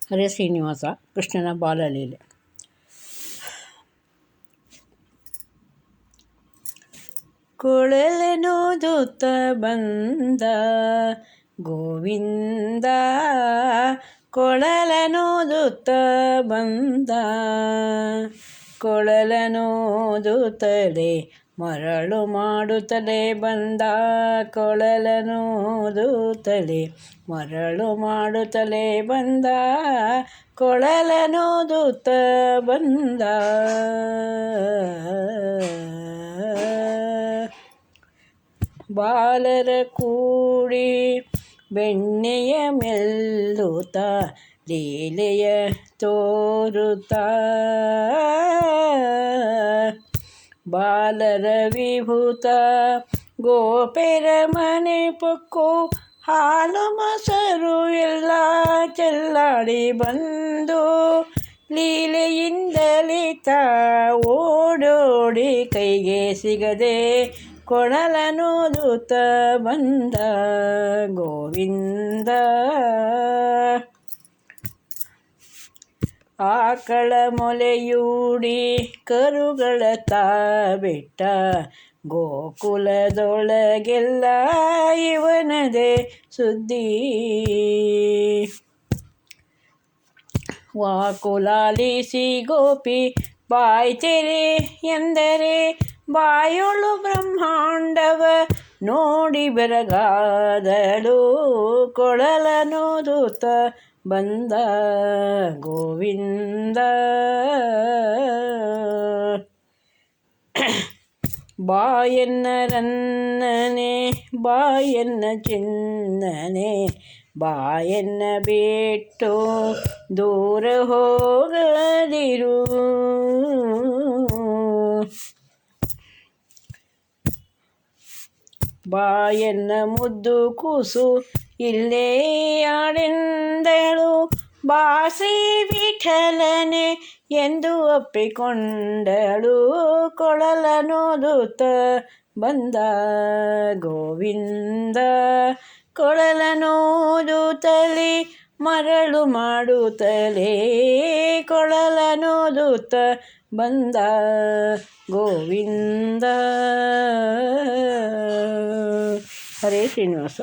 ಹರೇ ಶ್ರೀನಿವಾಸ ಕೃಷ್ಣನ ಬಾಲಲೀಲೆ. ಕೊಳಲನೂದುತ್ತ ಬಂದ ಗೋವಿಂದ, ಕೊಳಲನೂದುತ್ತ ಬಂದ, ಕೊಳಲನೂದುತ್ತಲೇ ಮರಳು ಮಾಡುತ್ತಲೇ ಬಂದ, ಕೊಳಲನೂದುತ್ತಲೇ ಮರಳು ಮಾಡುತ್ತಲೇ ಬಂದ, ಕೊಳಲನೂದುತ್ತ ಬಂದ. ಬಾಲರ ಕೂಡಿ ಬೆಣ್ಣೆಯ ಮೆಲ್ಲುತ್ತ ಲೀಲೆಯ ತೋರುತ್ತ, ಬಾಲರ ವಿಭೂತ ಗೋಪೆರ ಮನೆ ಪೊಕ್ಕು ಹಾಲು ಮೊಸರು ಎಲ್ಲ ಚೆಲ್ಲಾಡಿ ಬಂದು, ಲೀಲೆಯಿಂದಲೇ ಓಡೋಡಿ ಕೈಗೆ ಸಿಗದೆ ಕೊಳಲನೂದುತ್ತ ಬಂದ ಗೋವಿಂದ. ಆಕಳ ಮೊಲೆಯೂಡಿ ಕರುಗಳ ಬಿಟ್ಟ ಗೋಕುಲದೊಳಗೆಲ್ಲ ಇವನದೇ ಸುದ್ದಿ. ವಾಕುಲಾಲಿಸಿ ಗೋಪಿ ಬಾಯ್ ತೆರೆ ಎಂದರೆ ಬಾಯೊಳು ಬ್ರಹ್ಮಾಂಡವ ನೋಡಿ ಬೆರಗಾದಳು, ಕೊಳಲನೂದುತ್ತ ಬಂದ ಗೋವಿಂದ. ಬಾಯನ್ನ ರನ್ನನೆ ಬಾಯನ್ನ ಚಿನ್ನನೆ, ಬಾಯನ್ನ ಬಿಟ್ಟು ದೂರ ಹೋಗದಿರು, ಬಾಯನ್ನ ಮುದ್ದು ಕೂಸು ಇಲ್ಲೇ ಆಡೆಂದಳು, ಬಾಸಿ ವಿಠಲನೆ ಎಂದು ಒಪ್ಪಿಕೊಂಡಳು, ಕೊಳಲನೂದುತ್ತ ಬಂದ ಗೋವಿಂದ. ಕೊಳಲನೂದುತ್ತಲೇ ಮರಳು ಮಾಡುತ್ತಲೇ, ಕೊಳಲನೂದುತ್ತ ಬಂದ ಗೋವಿಂದ. ಹರೇ ಶ್ರೀನಿವಾಸ.